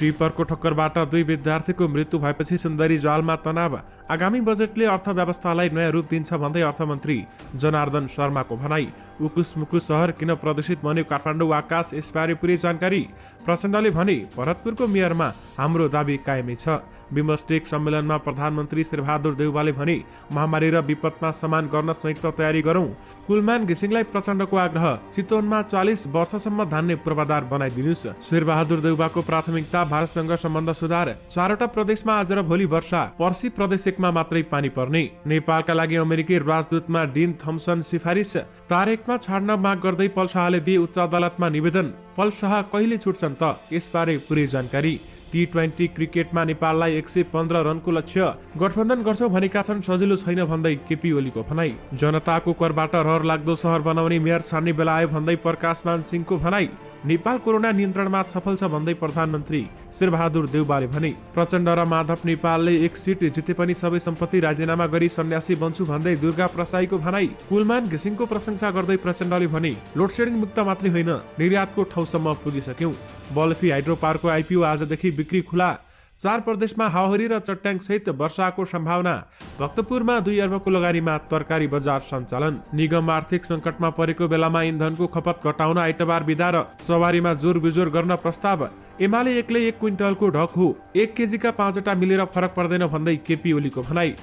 टिपरको ठक्करबाट 2 विद्यार्थीको मृत्यु भएपछि सुन्दरी ज्वालमा तनाव। आगामी बजेटले अर्थव्यवस्थालाई नयाँ रूप दिन्छ भन्दै अर्थमन्त्री जनार्दन शर्माको भनाई। उकुस मुकुस सहर किन प्रदूषित बन्यो काठमाडौँ आकाश यसबारे पुरै जानकारी। प्रचण्डले भने भरतपुरको मेयरमा हाम्रो दाबी कायमै छ। बिमस्टेक सम्मेलनमा प्रधानमन्त्री शेरबहादुर देउवाले भने महामारी र विपदमा समान गर्न संयुक्त तयारी गरौं। कुलमान घिसिङलाई प्रचण्डको आग्रह। चितवनमा 40 वर्षसम्म धान्ने पूर्वाधार बनाइदिनुस्। शेरबहादुर देउवाको प्राथमिकता भारतसँग सम्बन्ध सुधार। 4वटा प्रदेशमा आज र भोलि वर्षा। पर्सि प्रदेश 1मा मात्रै पानी पर्ने। नेपालका लागि अमेरिकी राजदूतमा डिन थम्सन सिफारिस। तारिखमा छाड्न माग गर्दै पल शाहले दिए उच्च अदालतमा निवेदन। पल शाह कहिले छुट्छन् त, यसबारे पुरै जानकारी। T20 क्रिकेटमा नेपाललाई 115 रनको लक्ष्य। गठबन्धन गर्छौ भनेका छन्, सजिलो छैन भन्दै केपी ओलीको भनाई। जनताको करबाट रहर लाग्दो सहर बनाउने मेयर छान्ने बेला आयो भन्दै प्रकाशमान सिंहको भनाई। नेपाल कोरोना नियन्त्रणमा सफल छ भन्दै प्रधानमन्त्री शेरबहादुर देउवाले भने। प्रचण्ड र माधव नेपालले 1 सिट जिते पनि सबै सम्पत्ति राजीनामा गरी सन्यासी बन्छु भन्दै दुर्गा प्रसाईको भनाई। कुलमान घिसिङको प्रशंसा गर्दै प्रचण्डले भने लोडसेडिङ मुक्त मात्रै होइन, निर्यातको ठाउँसम्म पुगिसक्यौं। बल्फी हाइड्रो पार्कको आइपिओ आजदेखि बिक्री खुला। 4 प्रदेशमा हावाहुरी र चट्याङ सहित वर्षाको सम्भावना। भक्तपुरमा 2 अर्बको लगानीमा तरकारी बजार सञ्चालन। निगम आर्थिक संकटमा परेको बेलामा इन्धनको खपत घटाउन आइतबार बिदा र सवारीमा जोर बिजोर गर्न प्रस्ताव। एमाले एक्लै 1 क्विन्टलको ढक हो, 1 केजीका 5वटा मिलेर फरक पर्दैन भन्दै केपी ओलीको भनाई।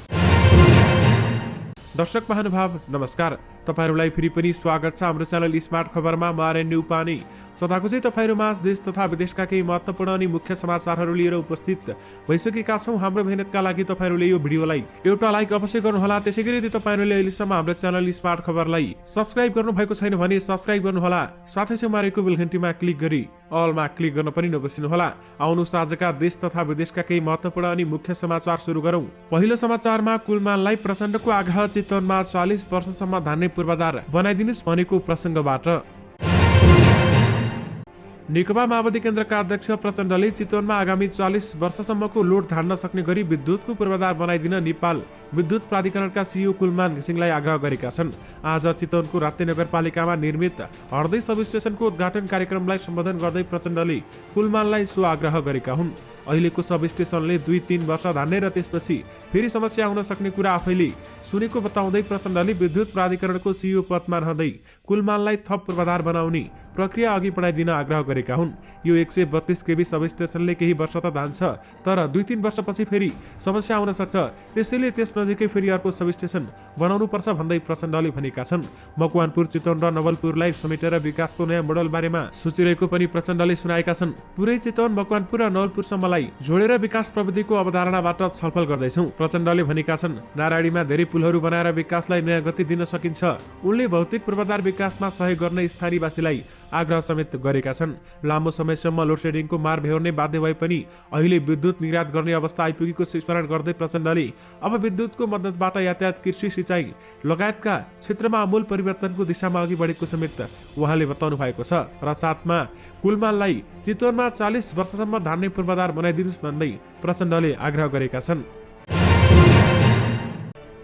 दर्शक महानुभाव नमस्कार, तपाईहरुलाई फेरि पनि स्वागत छ हाम्रो च्यानल स्मार्ट खबरमा। म आर्यन न्युपानी सदाको चाहिँ तपाईहरुमा देश तथा विदेशका केही महत्त्वपूर्ण अनि मुख्य समाचारहरू लिएर उपस्थित भइसकेका छौं। हाम्रो मेहनतका लागि तपाईहरुले यो भिडियोलाई एउटा लाइक अवश्य गर्नुहोला। त्यसैगरी यदि तपाईहरुले अहिलेसम्म हाम्रो च्यानल स्मार्ट खबरलाई सब्स्क्राइब गर्नु भएको छैन भने सब्स्क्राइब गर्नुहोला। साथै छेउमा रहेको बेल घण्टीमा क्लिक गरी अलमा क्लिक गर्न पनि नबिर्सनुहोला। आउनुहोस् आजका देश तथा विदेशका केही महत्त्वपूर्ण अनि मुख्य समाचार सुरु गरौं। पहिलो समाचारमा कुलमानलाई प्रचण्डको आग्रह। चितवनमा 40 वर्षसम्म धान्ने पूर्वाधार बनाइदिनुस् भनेको प्रसंगबाट नेकपा माओवादी केन्द्रका अध्यक्ष प्रचण्डले चितवनमा आगामी 40 वर्षसम्मको लोड धान्न सक्ने गरी विद्युतको पूर्वाधार बनाइदिन नेपाल विद्युत प्राधिकरणका सीईओ कुलमान घिसिङलाई आग्रह गरेका छन्। आज चितवनको राप्ती नगरपालिकामा निर्मित हर्दै सब स्टेशनको उद्घाटन कार्यक्रमलाई सम्बोधन गर्दै प्रचण्डले कुलमानलाई सो आग्रह गरेका हुन्। अहिलेको सब स्टेशनले 2-3 वर्ष धान्ने र त्यसपछि फेरि समस्या आउन सक्ने कुरा आफैले सुनेको बताउँदै प्रचण्डले विद्युत प्राधिकरणको सीईओ पदमा रहँदै कुलमानलाई थप पूर्वाधार बनाउने प्रक्रिया अघि बढाइदिन आग्रह गरेका हुन्। यो 132 केबी सब स्टेशनले केही वर्ष त धान्छ, तर 2-3 वर्षपछि फेरि समस्या आउन सक्छ। त्यसैले त्यस नजिकै फेरि अर्को सब स्टेशन बनाउनु पर्छ भन्दै प्रचण्डले भनेका छन्। मकवानपुर, चितवन र नवलपुरलाई समेटेर विकासको नयाँ मोडल बारेमा सोचिरहेको पनि प्रचण्डले सुनाएका छन्। पुरै चितवन, मकवानपुर र नवलपुरसम्मलाई जोडेर विकास प्रविधिको अवधारणाबाट छलफल गर्दैछौं। प्रचण्डले भनेका छन्, नारायणीमा धेरै पुलहरू बनाएर विकासलाई नयाँ गति दिन सकिन्छ। उनले भौतिक पूर्वाधार विकासमा सहयोग गर्ने स्थानीयवासीलाई आग्रह समेत गरेका छन्। लामो समयसम्म लोडसेडिङको मार बेहोर्ने बाध्य भए पनि अहिले विद्युत निर्यात गर्ने अवस्था आइपुगेको स्मरण गर्दै प्रचण्डले अब विद्युतको मद्दतबाट यातायात, कृषि, सिँचाइ लगायतका क्षेत्रमा आमूल परिवर्तनको दिशामा अघि बढेको समेत उहाँले बताउनु भएको छ। र साथमा कुलमानलाई चितवनमा 40 वर्षसम्म धान्ने पूर्वाधार बनाइदिनुस् भन्दै प्रचण्डले आग्रह गरेका छन्।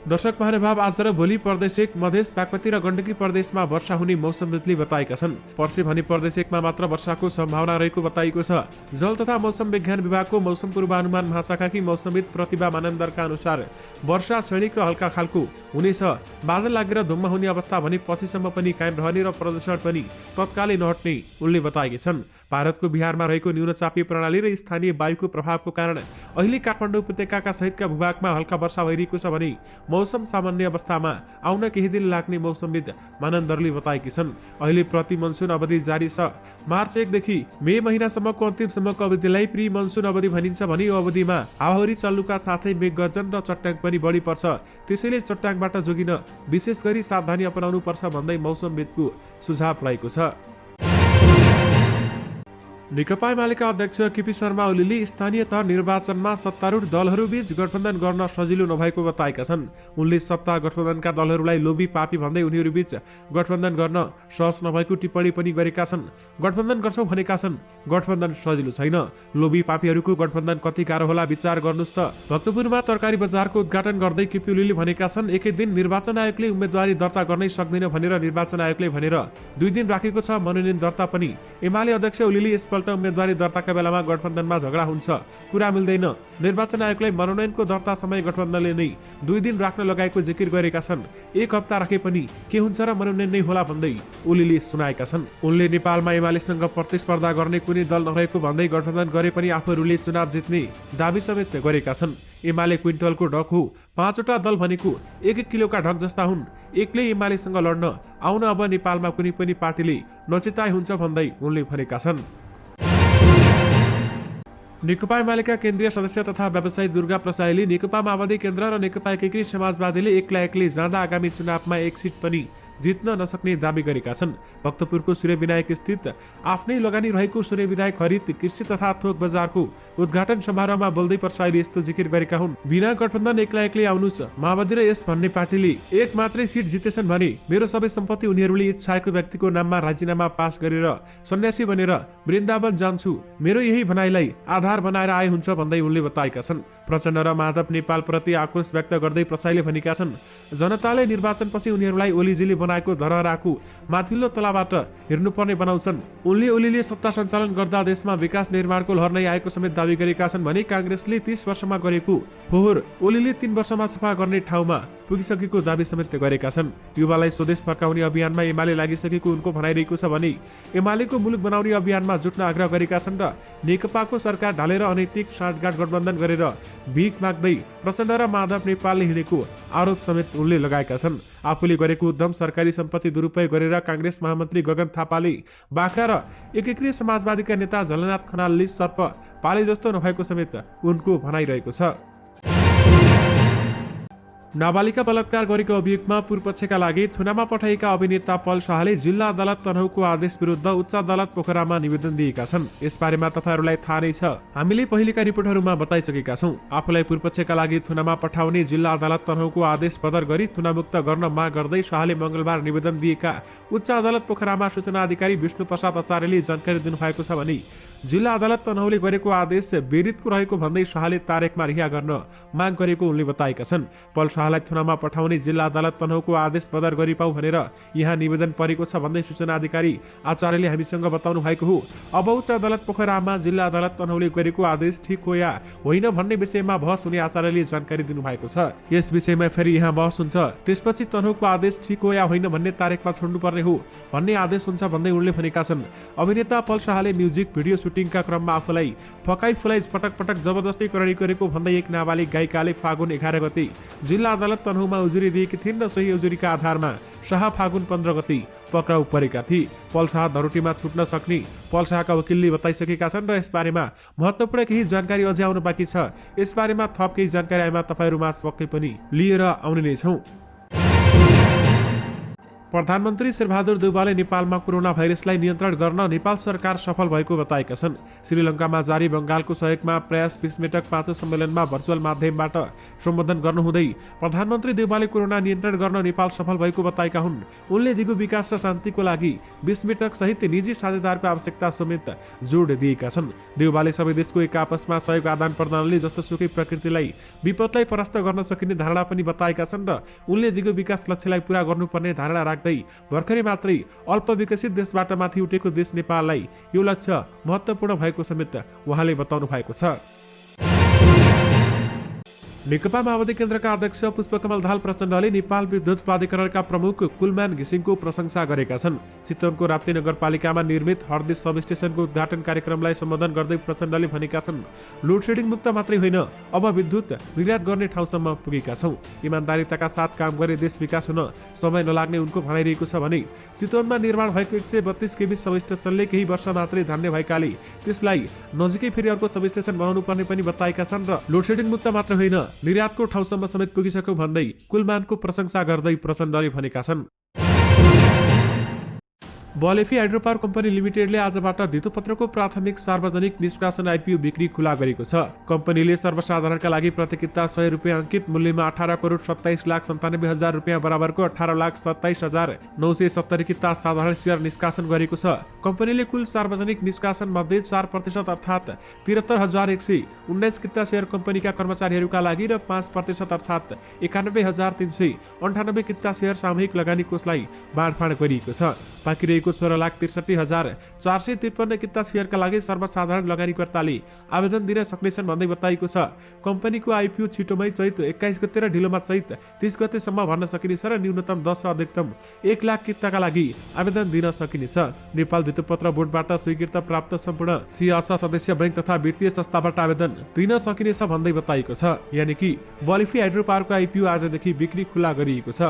दर्शक महानुभाव, आज र भोलि प्रदेश 1, मधेस, बागमती र गण्डकी प्रदेशमा वर्षा हुने मौसमविदले बताएका छन्। पर्सि भने प्रदेश 1मा मात्र वर्षाको सम्भावना रहेको बताइएको छ। जल तथा मौसम विज्ञान विभागको मौसम पूर्वानुमान महाशाखाकी मौसमविद प्रतिभा मानन्दरका अनुसार वर्षा क्षणिक र हल्का खालको हुनेछ। बादल लागेर धुम्म हुने अवस्था भने पछिसम्म पनि कायम रहने र प्रदूषण पनि तत्कालै नहट्ने उनले बताएकी छन्। भारतको बिहारमा रहेको न्यूनचापीय प्रणाली र स्थानीय वायुको प्रभावको कारण अहिले काठमाडौँ उपत्यकाका सहितका भूभागमा हल्का वर्षा भइरहेको छ भने मौसम सामान्य अवस्थामा आउन केही दिन लाग्ने मौसमविद मानन्दरले बताएकी छन्। अहिले प्रति मनसुन अवधि जारी छ। मार्च 1 देखि मे महिनासम्मको अन्तिमसम्मको अवधिलाई प्री मनसुन अवधि भनिन्छ भने यो अवधिमा हावाहुरी चल्नुका साथै मेघगर्जन र चट्याङ पनि बढी पर्छ। त्यसैले चट्याङबाट जोगिन विशेष गरी सावधानी अपनाउनु पर्छ भन्दै मौसमविदको सुझाव रहेको छ। नेकपा एमालेका अध्यक्ष केपी शर्मा ओलीले स्थानीय तह निर्वाचनमा सत्तारूढ दलहरूबीच गठबन्धन गर्न सजिलो नभएको बताएका छन्। उनले सत्ता गठबन्धनका दलहरूलाई लोभी पापी भन्दै उनीहरूबीच गठबन्धन गर्न सहज नभएको टिप्पणी पनि गरेका छन्। गठबन्धन गर्छौं भनेका छन्, गठबन्धन सजिलो छैन। लोभी पापीहरूको गठबन्धन कति गाह्रो होला विचार गर्नुस् त। भक्तपुरमा तरकारी बजारको उद्घाटन गर्दै केपी ओलीले भनेका छन्, एकै दिन निर्वाचन आयोगले उम्मेदवारी दर्ता गर्नै सक्दैन भनेर निर्वाचन आयोगले भनेर 2 दिन राखेको छ। मनोनयन दर्ता पनि एमाले अध्यक्ष ओलीले यसपल्ट पल्ट उम्मेदवारी दर्ताका बेलामा गठबन्धनमा झगडा हुन्छ, कुरा मिल्दैन। निर्वाचन आयोगलाई मनोनयनको दर्ता समय गठबन्धनले नै 2 दिन राख्न लगाएको जिकिर गरेका छन्। 1 हप्ता राखे पनि के हुन्छ र मनोनयन नै होला भन्दै ओलीले सुनाएका छन्। उनले नेपालमा एमालेसँग प्रतिस्पर्धा गर्ने कुनै दल नरहेको भन्दै गठबन्धन गरे पनि आफूहरूले चुनाव जित्ने दाबी समेत गरेका छन्। एमाले क्विन्टलको ढक हो, 5 वटा दल भनेको 1-1 किलोका ढक जस्ता हुन्। एक्लै एमालेसँग लड्न आउन अब नेपालमा कुनै पनि पार्टीले नचिताइ हुन्छ भन्दै उनले भनेका छन्। नेकपा एमालेका केन्द्रीय सदस्य तथा व्यवसायी दुर्गा प्रसाईले नेकपा माओवादी केन्द्र र नेकपा एकीकृत समाजवादीले एक्लै जाँदा आगामी चुनावमा 1 सिट पनि जित्न नसक्ने दावी गरेका छन्। भक्तपुरको सूर्य विनायक स्थित आफ्नै लगानी रहेको सूर्य विनायक खरिद कृषि तथा थोक बजारको उद्घाटन समारोहमा बोल्दै प्रसाईले यस्तो जिकिर गरेका हुन्। बिना गठबन्धन एक्लै आउनुस्, माओवादी र यस भन्ने पार्टीले 1 मात्रै सिट जितेछन् भने मेरो सबै सम्पत्ति उनीहरूले इच्छाएको व्यक्तिको नाममा राजीनामा पास गरेर सन्यासी बनेर वृन्दावन जान्छु, मेरो यही भनाइलाई आधार बनाएर आए हुन्छ भन्दै उनले बताएका छन्। प्रचण्ड र माधव नेपाल प्रति आक्रोश व्यक्त गर्दै प्रसाईले भनेका छन्, जनताले निर्वाचनपछि उनीहरूलाई ओलीजीले बनाएको धरहराको माथिल्लो तलाबाट हेर्नुपर्ने बनाउँछन्। ओलीले सत्ता सञ्चालन गर्दा देशमा विकास निर्माणको लहर नै आएको समेत दावी गरेका छन् भने कांग्रेसले 30 वर्षमा गरेको फोहोर ओलीले 3 वर्षमा सफा गर्ने ठाउँमा पुगिसकेको दावी समेत गरेका छन्। युवालाई स्वदेश फर्काउने अभियानमा एमाले लागिसकेको उनको भनाइरहेको छ भने एमालेको मुलुक बनाउने अभियानमा जुट्न आग्रह गरेका छन् र नेकपाको सरकार ढालेर अनैतिक साँठगाँठ गठबन्धन गरेर भिख माग्दै प्रचण्ड र माधव नेपालले हिँडेको आरोप समेत उनले लगाएका छन्। आफूले गरेको उद्यम सरकारी सम्पत्ति दुरुपयोग गरेर कांग्रेस महामन्त्री गगन थापाले बाख्रा र एकीकृत समाजवादीका नेता झलनाथ खनालले सर्प पाले जस्तो नभएको समेत उनको भनाइरहेको छ। नाबालिका बलात्कार गरेको अभियोगमा पूर्वपक्षका लागि थुनामा पठाएका अभिनेता पल शाहले जिल्ला अदालत तनहुको आदेश विरुद्ध उच्च अदालत पोखरामा निवेदन दिएका छन्। यसबारेमा तपाईहरुलाई थाहा नै छ, हामीले पहिलेका रिपोर्टहरूमा बताइसकेका छौं। आफूलाई पूर्वपक्षका लागि थुनामा पठाउने जिल्ला अदालत तनहुको आदेश बदर गरी थुनामुक्त गर्न माग गर्दै शाहले मंगलबार निवेदन दिएका उच्च अदालत पोखरामा सूचना अधिकारी विष्णु प्रसाद आचार्यले जानकारी दिनुभएको छ भने जिल्ला अदालत तनहुले गरेको आदेश विरुद्धको रहेको भन्दै शाहले तारेकमा रिहा गर्न माग गरेको उनले बताएका छन्। पल शाहलाई थुनामा पठाउने जिल्ला अदालत तनहुको आदेश बदर गरिपाऊ भनेर यहाँ निवेदन परेको छ भन्दै सूचना अधिकारी आचार्यले हामीसँग बताउनु भएको हो। अब उच्च अदालत पोखरामा जिल्ला अदालत तनहुले गरेको आदेश ठीक हो या होइन भन्ने विषयमा बहस हुने आचार्यले जानकारी दिनुभएको छ। यस विषयमा फेरि यहाँ बहस हुन्छ, त्यसपछि तनहुको आदेश ठीक हो या होइन भन्ने तारिकमा छोड्नुपर्ने हो भन्ने आदेश हुन्छ भन्दै उनले भनेका छन्। अभिनेता पल शाहले म्युजिक भिडियो सुटिङका क्रममा आफूलाई फकाई फुलाई पटक जबरजस्ती करणी गरेको भन्दै एक नाबालिग गायिकाले फागुन 11 गते जिल्ला अदालत तनहुमा उजुरी दिएकी थिइन् र सही उजुरीका आधारमा शाह फागुन 15 गते पक्राउ परेका थिए। पल शाह धरोटीमा छुट्न सक्ने पल शाहका वकिलले बताइसकेका छन् र यसबारेमा महत्त्वपूर्ण केही जानकारी अझै आउनु बाँकी छ। यसबारेमा थप केही जानकारी आएमा तपाईहरुमा पक्कै पनि लिएर आउने नै छौं। प्रधानमन्त्री शेरबहादुर देउवाले नेपालमा कोरोना भाइरसलाई नियन्त्रण गर्न नेपाल सरकार सफल भएको बताएका छन्। श्रीलङ्कामा जारी बंगालको सहयोगमा प्रयास 20 मिटक 5औं सम्मेलनमा भर्चुअल माध्यमबाट सम्बोधन गर्नुहुँदै प्रधानमन्त्री देउवाले कोरोना नियन्त्रण गर्न नेपाल सफल भएको बताएका हुन्। उनले दिगो विकास र शान्तिको लागि 20 मिटक सहित निजी साझेदारको आवश्यकता समेत जोड दिएका छन्। देउवाले सबै देशको एक आपसमा सहयोग आदान प्रदानले जस्तो सुकै प्रकृतिलाई विपदलाई परास्त गर्न सकिने धारणा पनि बताएका छन् र उनले दिगो विकास लक्ष्यलाई पूरा गर्नुपर्ने धारणा भर्खरै मात्रै अल्प विकसित देशबाट माथि उठेको देश नेपाललाई यो लक्ष्य महत्त्वपूर्ण भएको समेत उहाँले बताउनु भएको छ। नेकपा माओवादी केन्द्रका अध्यक्ष पुष्पकमल दाहाल प्रचण्डले नेपाल विद्युत प्राधिकरणका प्रमुख कुलमान घिसिङको प्रशंसा गरेका छन्। चितवनको राप्ती नगरपालिकामा निर्मित हर्दी सब स्टेशनको उद्घाटन कार्यक्रमलाई सम्बोधन गर्दै प्रचण्डले भनेका छन्, लोडसेडिङ मुक्त मात्रै होइन, अब विद्युत निर्यात गर्ने ठाउँसम्म पुगेका छौं। इमानदारीताका साथ काम गरे देश विकास हुन समय नलाग्ने उनको भनाइरहेको छ भने चितवनमा निर्माण भएको 132 केबी सब स्टेशनले केही वर्ष मात्रै धान्ने भएकाले त्यसलाई नजिकै फेरि अर्को सब स्टेशन बनाउनु पर्ने पनि बताएका छन् र लोडसेडिङ मुक्त मात्र होइन, निर्यातको ठाउँसम्म समेत पुगिसक्यो भन्दै कुलमानको प्रशंसा गर्दै प्रचण्डले भनेका छन्। बलेफी हाइड्रोपावर कम्पनी लिमिटेडले आजबाट धितोपत्रको प्राथमिक सार्वजनिक निष्कासन आइपिओ बिक्री खुला गरेको छ। कम्पनीले सर्वसाधारणका लागि प्रति किता 100 रुपियाँ अंकित मूल्यमा 18 करोड 27 लाख 97 हजार रुपियाँ बराबरको 18 लाख 27 हजार 970 किता साधारण शेयर निष्कासन गरेको छ। कम्पनीले कुल सार्वजनिक निष्कासन मध्ये 4% अर्थात् 73,119 किता शेयर कम्पनीका कर्मचारीहरूका लागि र 5% अर्थात् 91,398 किता शेयर सामूहिक लगानी कोषलाई बाँडफाँड गरिएको छ। बाँकी दिएको 16,63,453 किता सेयरका लागि सर्वसाधारण लगानीकर्ताले आवेदन दिन सक्नेछन् भन्दै बताइएको छ। कम्पनीको आइपिओ छिटोमै चैत 21 गते र ढिलोमा चैत 30 गतेसम्म भर्न सकिनेछ र न्यूनतम 10 र अधिकतम 1 लाख किताका लागि आवेदन दिन सकिनेछ। नेपाल धितोपत्र बोर्डबाट स्वीकृत प्राप्त सम्पूर्ण सिएस सदस्य बैंक तथा वित्तीय संस्थाबाट आवेदन दिन सकिनेछ भन्दै बताइएको छ। यानि कि बलिफी हाइड्रो पावरको आइपिओ आजदेखि बिक्री खुला गरिएको छ।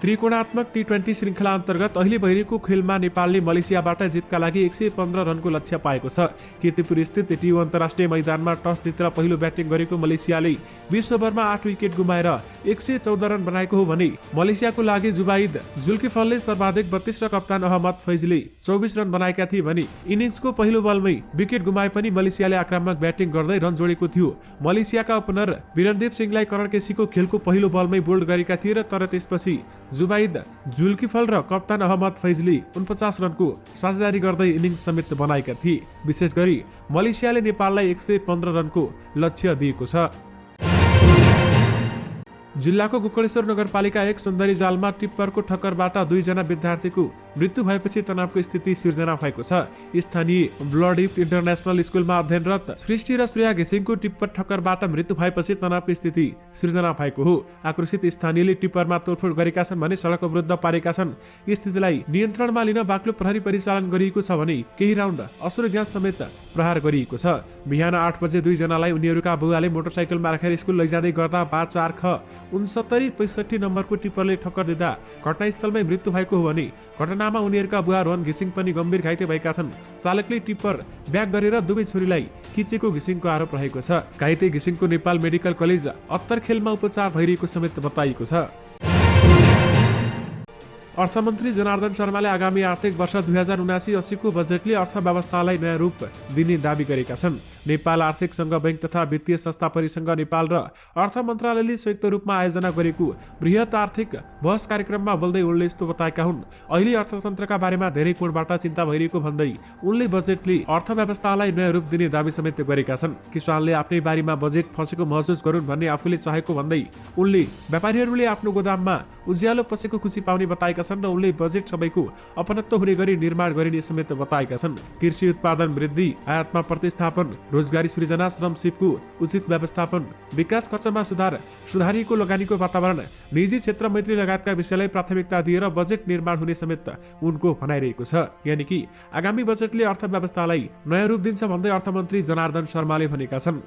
त्रिकोणात्मक टी20 श्रृङ्खला अन्तर्गत अहिले भइरहेको खेलमा नेपालले मलेसियाबाट जितका लागि 115 रनको लक्ष्य पाएको छ। कीर्तिपुर स्थित टियु अन्तर्राष्ट्रिय मैदानमा टस जितेर पहिलो ब्याटिङ गरेको मलेसियाले 20 ओभरमा 8 विकेट गुमाएर 114 रन बनाएको हो भने मलेसियाको लागि जुबाइद जुल्किफलले सर्वाधिक 32 र कप्तान अहमद फैजले 24 रन बनाएका थिए भने इनिङ्सको पहिलो बलमै विकेट गुमाए पनि मलेसियाले आक्रामक ब्याटिङ गर्दै रन जोडेको थियो। मलेसियाका ओपनर बिरनदीप सिंहलाई करण केसीको खेलको पहिलो बलमै बोल्ड गरेका थिए र तर त्यसपछि जुबाइद जुल्किफल र कप्तान अहमद फैजले 49 रनको साझेदारी गर्दै इनिङ्स समेत बनाएका थिए। विशेष गरी मलेसियाले नेपाललाई 115 रनको लक्ष्य दिएको छ। जिल्लाको गोकर्णेश्वर नगरपालिका 1 सुन्दरी जालमा टिप्परको ठक्करबाट 2 जना विद्यार्थीको मृत्यु भएपछि तनावको स्थिति सिर्जना भएको छ। स्थानीय ब्लड युथ इन्टरनेशनल स्कुलमा अध्ययनरत सृष्टि र श्रेया घिसिङको टिप्पर ठक्करबाट मृत्यु भएपछि तनावको स्थिति सिर्जना भएको हो। आक्रोशित स्थानीयले टिप्परमा तोडफोड गरेका छन् भने सडक अवरुद्ध पारेका छन्। स्थितिलाई नियन्त्रणमा लिन बाक्लो प्रहरी परिचालन गरिएको छ भने केही राउन्ड अश्रु ग्यास समेत प्रहार गरिएको छ। बिहान 8 बजे 2 जनालाई उनीहरूका बुवाले मोटरसाइकलमा राखेर स्कुल लैजाँदै गर्दा 5-4-ख-69 नम्बरको टिप्परले ठक्कर दिँदा घटनास्थलमै मृत्यु भएको हो भने घटनामा उनीहरूका बुवा रोहन घिसिङ पनि गम्भीर घाइते भएका छन्। चालकले टिप्पर ब्याक गरेर दुवै छोरीलाई खिचेको घिसिङको आरोप रहेको छ। घाइते घिसिङको नेपाल मेडिकल कलेज अत्तरखेलमा उपचार भइरहेको समेत बताइएको छ। अर्थमन्त्री जनार्दन शर्माले आगामी आर्थिक वर्ष 2079-80 को बजेटले अर्थव्यवस्थालाई नयाँ रूप दिने दावी गरेका छन्। नेपाल आर्थिक संघ बैंक तथा वित्तीय संस्था परिसंघ नेपाल र अर्थ मन्त्रालयले संयुक्त रूपमा आयोजना गरेको बृहत आर्थिक बहस कार्यक्रममा बोल्दै उनले यस्तो बताएका हुन्। अहिले अर्थतन्त्रका बारेमा धेरै कोणबाट चिन्ता भइरहेको भन्दै उनले बजेटले अर्थव्यवस्थालाई नयाँ रूप दिने दावी समेत गरेका छन्। किसानले आफ्नै बारीमा बजेट फसेको महसुस गरून् भन्ने आफूले चाहेको भन्दै उनले व्यापारीहरूले आफ्नो गोदाममा उज्यालो पसेको खुसी पाउने बताएका छन् र उनले बजेट सबैको अपनत्व हुने गरी निर्माण गरिने समेत बताएका छन्। कृषि उत्पादन वृद्धि, आयातमा प्रतिस्थापन, रोजगारी सृजना, श्रम सिपको उचित व्यवस्थापन, विकास खर्चमा सुधार, सुधारिएको लगानीको वातावरण, निजी क्षेत्र मैत्री लगायतका विषयलाई प्राथमिकता दिएर बजेट निर्माण हुने समेत उनको भनाइरहेको छ। यानि कि आगामी बजेटले अर्थव्यवस्थालाई नयाँ रूप दिन्छ भन्दै अर्थमन्त्री जनार्दन शर्माले भनेका छन्।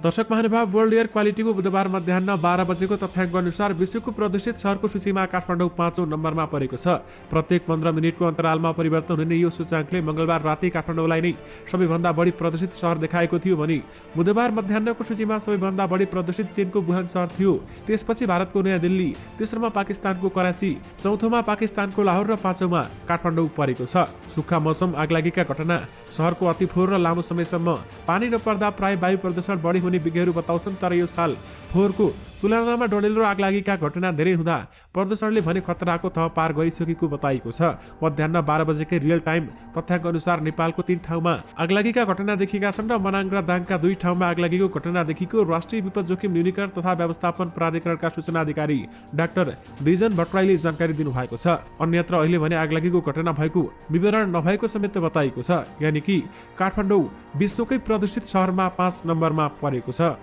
दर्शक महानुभाव, वर्ल्ड एयर क्वालिटीको बुधबार मध्याह 12 बजेको तथ्याङ्क अनुसार विश्वको प्रदूषित शहरको सूचीमा काठमाडौँ 5औं नम्बरमा परेको छ। प्रत्येक 15 मिनेटको अन्तरालमा परिवर्तन हुने यो सूचाङ्कले मंगलबार राति काठमाडौँलाई नै सबैभन्दा बढी प्रदूषित शहर देखाएको थियो भने बुधबार मध्याहको सूचीमा सबैभन्दा बढी प्रदूषित चीनको वुहान शहर थियो। त्यसपछि भारतको नयाँ दिल्ली, तेस्रोमा पाकिस्तानको कराची, चौथोमा पाकिस्तानको लाहोर र 5औंमा काठमाडौँ परेको छ। सुक्खा मौसम, आगलागीका घटना, शहरको अति फोहोर र लामो समयसम्म पानी नपर्दा प्राय वायु प्रदूषण बढी विज्ञहरू बताउँछन्। तर यो साल फोहोरको तुलनामा डडेलो र आगलागीका घटना धेरै हुँदा प्रदूषणले भने खतराको तह पार गरिसकेको बताइएको छ। मध्याह 12 बजेकै रियल टाइम तथ्याङ्क अनुसार नेपालको 3 ठाउँमा आगलागीका घटना देखिएका छन् र मनाङ र दाङका 2 ठाउँमा आगलागीको घटना देखिएको राष्ट्रिय विपद जोखिम न्यूनीकरण तथा व्यवस्थापन प्राधिकरणका सूचना अधिकारी डाक्टर दिजन भट्टराईले जानकारी दिनुभएको छ। अन्यत्र अहिले भने आगलागीको घटना भएको विवरण नभएको समेत बताइएको छ। यानि कि काठमाडौँ विश्वकै प्रदूषित शहरमा 5 नम्बरमा परेको छ।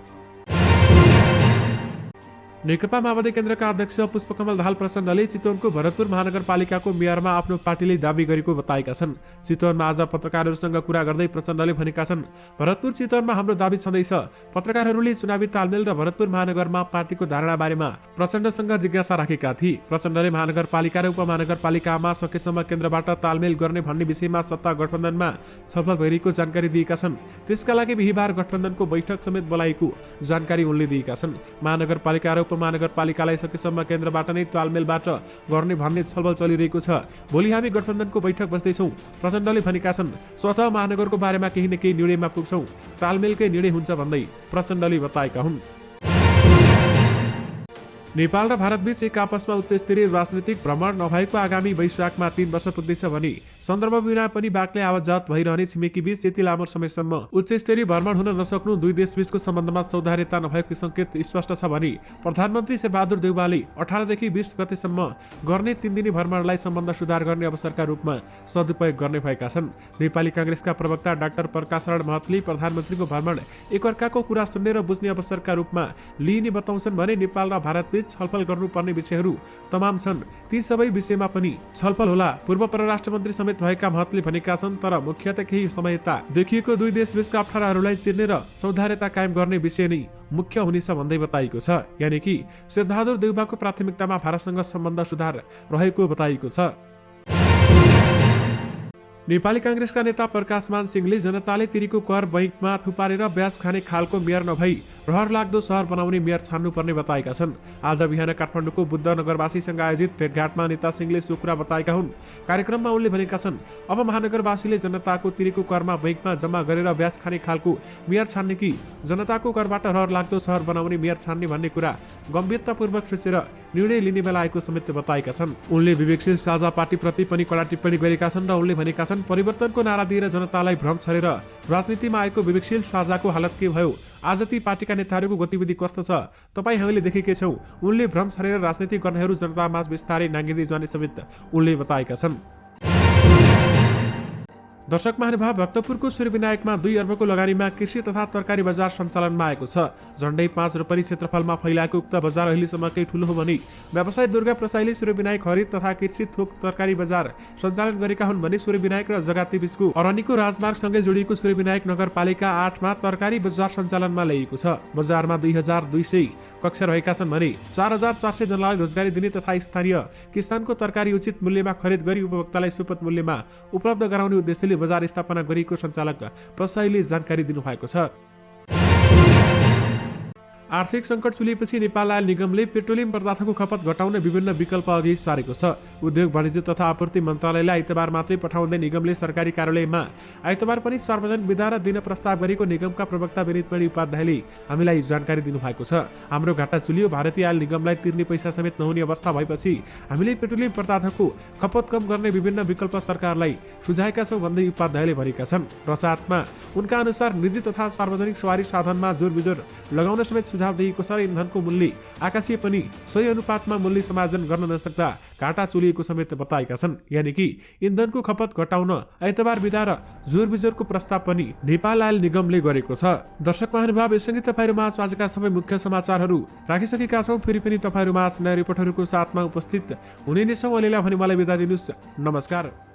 नेकपा माओवादी केन्द्रका अध्यक्ष पुष्पकमल दाहाल प्रचण्डले चितवनको भरतपुर महानगरपालिकाको मेयरमा आफ्नो पार्टीले दावी गरेको बताएका छन्। चितवनमा आज पत्रकारहरूसँग कुरा गर्दै प्रचण्डले भनेका छन्, भरतपुर चितवनमा हाम्रो दावी छँदैछ। पत्रकारहरूले चुनावी तालमेल र भरतपुर महानगरमा पार्टीको धारणा बारेमा प्रचण्डसँग जिज्ञासा राखेका थिए। प्रचण्डले महानगरपालिका र उपमहानगरपालिकामा सकेसम्म केन्द्रबाट तालमेल गर्ने भन्ने विषयमा सत्ता गठबन्धनमा छलफल भइरहेको जानकारी दिएका छन्। त्यसका लागि बिहीबार गठबन्धनको बैठक समेत बोलाएको जानकारी उनले दिएका छन्। महानगरपालिका र उपमहानगरपालिकालाई सकेसम्म केन्द्रबाट नै तालमेलबाट गर्ने भन्ने छलफल चलिरहेको छ। भोलि हामी गठबन्धनको बैठक बस्दैछौँ, प्रचण्डले भनेका छन्। स्वतः महानगरको बारेमा केही न केही निर्णयमा पुग्छौँ, तालमेलकै निर्णय हुन्छ भन्दै प्रचण्डले बताएका हुन्। नेपाल र भारतबीच एक आपसमा उच्च स्तरीय राजनीतिक भ्रमण नभएको आगामी वैशाखमा 3 वर्ष पुग्दैछ भने सन्दर्भ बिना पनि बाक्लै आवतजात भइरहने छिमेकी बीच यति लामो समयसम्म उच्च स्तरीय भ्रमण हुन नसक्नु दुई देशबीचको सम्बन्धमा सौहार्दता नभएको संकेत स्पष्ट छ भने प्रधानमन्त्री शेरबहादुर देउवाले 18 देखि 20 गतेसम्म गर्ने 3 दिने भ्रमणलाई सम्बन्ध सुधार गर्ने अवसरका रूपमा सदुपयोग गर्ने भएका छन्। नेपाली कांग्रेसका प्रवक्ता डाक्टर प्रकाश शरण महतले प्रधानमन्त्रीको भ्रमण एकअर्काको कुरा सुन्ने र बुझ्ने अवसरका रूपमा लिइने बताउँछन् भने नेपाल र भारतबीच छलफल गर्नुपर्ने विषयहरू तमाम छन्, ती सबै विषयमा पनि छलफल होला। पूर्व परराष्ट्र मन्त्री समेत रहेका महतले भनेका छन्, तर मुख्यतः केही समयता देखिएको दुई देशबीचका अप्ठ्याराहरूलाई चिर्ने र सौहार्दता कायम गर्ने विषय नै मुख्य हुनेछ भन्दै बताइएको छ। यानि कि शेरबहादुर देउवाको प्राथमिकतामा भारतसँग सम्बन्ध सुधार रहेको बताइएको छ। नेपाली कांग्रेसका नेता प्रकाशमान सिंहले जनताले तिरेको कर बैंकमा थुपारेर ब्याज खाने खालको मेयर नभई रहर लाग्दो सहर बनाउने मेयर छान्नुपर्ने बताएका छन्। आज बिहान काठमाडौँको बुद्ध नगरवासीसँग आयोजित भेटघाटमा नेता सिंहले सो कुरा बताएका हुन्। कार्यक्रममा उनले भनेका छन्, अब महानगरवासीले जनताको तिरेको करमा बैंकमा जम्मा गरेर ब्याज खाने खालको मेयर छान्ने कि जनताको करबाट रहर लाग्दो सहर बनाउने मेयर छान्ने भन्ने कुरा गम्भीरतापूर्वक सोचेर निर्णय लिने बेला आएको समेत बताएका छन्। उनले विवेकशील साझा पार्टीप्रति पनि कडा टिप्पणी गरेका छन् र उनले भनेका छन्, परिवर्तनको नारा दिएर जनतालाई भ्रम छरेर राजनीतिमा आएको विवेकशील साझाको हालत के भयो? आज ती पार्टीका नेताहरूको गतिविधि कस्तो छ तपाईँ हामीले देखेकै छौँ। उनले भ्रम छरेर राजनीति गर्नेहरू जनतामाझ बिस्तारै नाङ्गिँदै जाने समेत उनले बताएका छन्। दर्शक महानुभाव, भक्तपुरको सूर्यविनायकमा 2 अर्बको लगानीमा कृषि तथा तरकारी बजार सञ्चालनमा आएको छ। झण्डै 5 रोपनी क्षेत्रफलमा फैलाएको उक्त बजार अहिलेसम्मकै ठूलो हो भने व्यवसाय दुर्गा प्रसाईले सूर्यविनायक खरिद तथा कृषि थोक तरकारी बजार सञ्चालन गरेका हुन् भने सूर्यविनायक र जगाती बीचको अरनीको राजमार्गसँगै जोडिएको सूर्यविनायक नगरपालिका 8 मा तरकारी बजार सञ्चालनमा ल्याइएको छ। बजारमा 2200 कक्ष रहेका छन् भने 4400 जनालाई रोजगारी दिने तथा स्थानीय किसानको तरकारी उचित मूल्यमा खरिद गरी उपभोक्तालाई सुपथ मूल्यमा उपलब्ध गराउने उद्देश्यले बजार स्थापना गरिएको सञ्चालक प्रसाईले जानकारी दिनुभएको छ। आर्थिक संकट चुलिएपछि नेपाल आयल निगमले पेट्रोलियम पदार्थको खपत घटाउन विभिन्न विकल्प अघि सारेको छ। उद्योग वाणिज्य तथा आपूर्ति मन्त्रालयले आइतबार मात्रै पठाउँदै निगमले सरकारी कार्यालयमा आइतबार पनि सार्वजनिक विदा र दिन प्रस्ताव गरेको निगमका प्रवक्ता विनितमणि उपाध्यायले हामीलाई जानकारी दिनुभएको छ। हाम्रो घाटा चुलियो, भारतीय आयल निगमलाई तिर्ने पैसा समेत नहुने अवस्था भएपछि हामीले पेट्रोलियम पदार्थको खपत कम गर्ने विभिन्न विकल्प सरकारलाई सुझाएका छौँ भन्दै उपाध्यायले भनेका छन्। र साथमा उनका अनुसार निजी तथा सार्वजनिक सवारी साधनमा जोरबिजोर लगाउन समेत सुझाव दिएको छ। इन्धनको मूल्य आकाशीय पनि सही अनुपातमा मूल्य समायोजन गर्न नसक्दा घाटा चुलिएको समेत बताएका छन्। यानि कि इन्धनको खपत घटाउन आइतबार बिदा र जोरबिजोरको प्रस्ताव पनि नेपाल आयल निगमले गरेको छ। दर्शक महानुभाव, यससँगै तपाईहरुमा आजका सबै मुख्य समाचारहरू राखिसकेका छौँ। फेरि पनि तपाईहरुमा नयाँ रिपोर्टहरूको साथमा उपस्थित हुने नै छौँ। अहिलेलाई भने मलाई बिदा दिनुस्। नमस्कार।